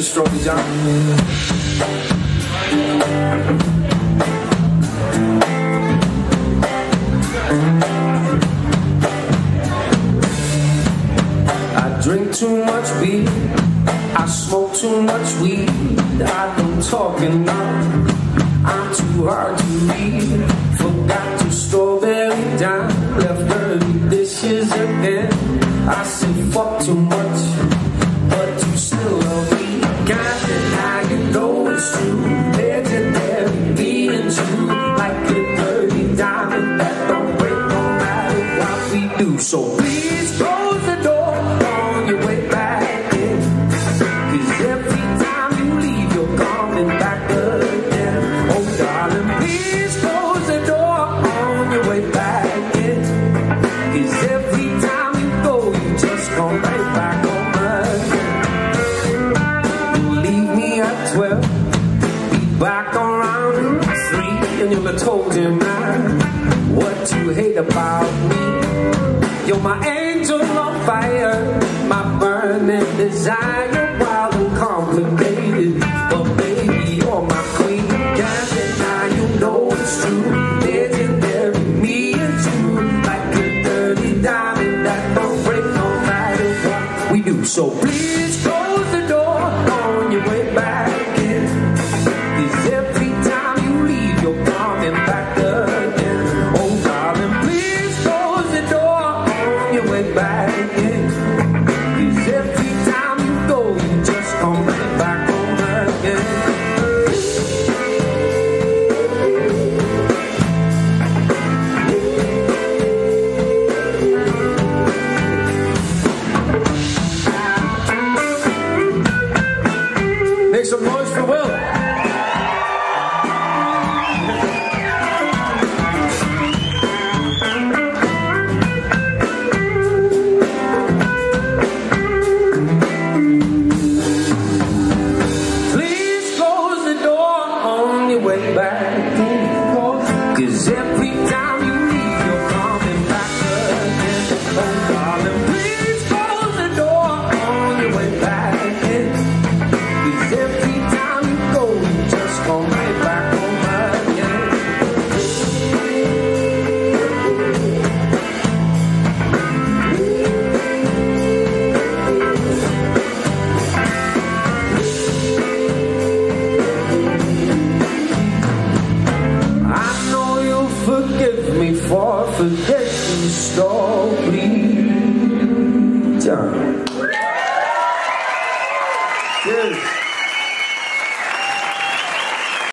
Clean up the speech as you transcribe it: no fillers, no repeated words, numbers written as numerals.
is Strawberry Jame. I drink too much beer, I smoke too much weed, I don't talk enough, I'm too hard to read. Forgot to strawberry jam, left dirty dishes again. I said fuck too much, but you still love me. Can't deny you know it's true. Legendary, being true, like a dirty diamond that don't break no matter what we do. So please close the door on your way back in, 'cause every time you leave you're coming back again. Oh darling, please close the door on your way back in, 'cause every time you go you just come right back home again. You leave me at 12, be back around 3, and you'll have told him what you hate about me. You're my angel on fire, my burning desire, wild and complicated, but baby you're my queen. Can't deny you know it's true. Legendary, me and you, like a dirty diamond that don't break no matter what we do. So please close the door on your way back in, 'cause every time you leave you're coming back again. Oh darling, please close the door on your way back in, 'cause every time you go you just come right back home again. Make some noise for Will. Please close the door on your way back in, 'cause every time you leave you're coming back again. Oh darling, please close the door on your way back in, 'cause every time you go you just come right back home again. I know you'll forgive me for forgetting strawberry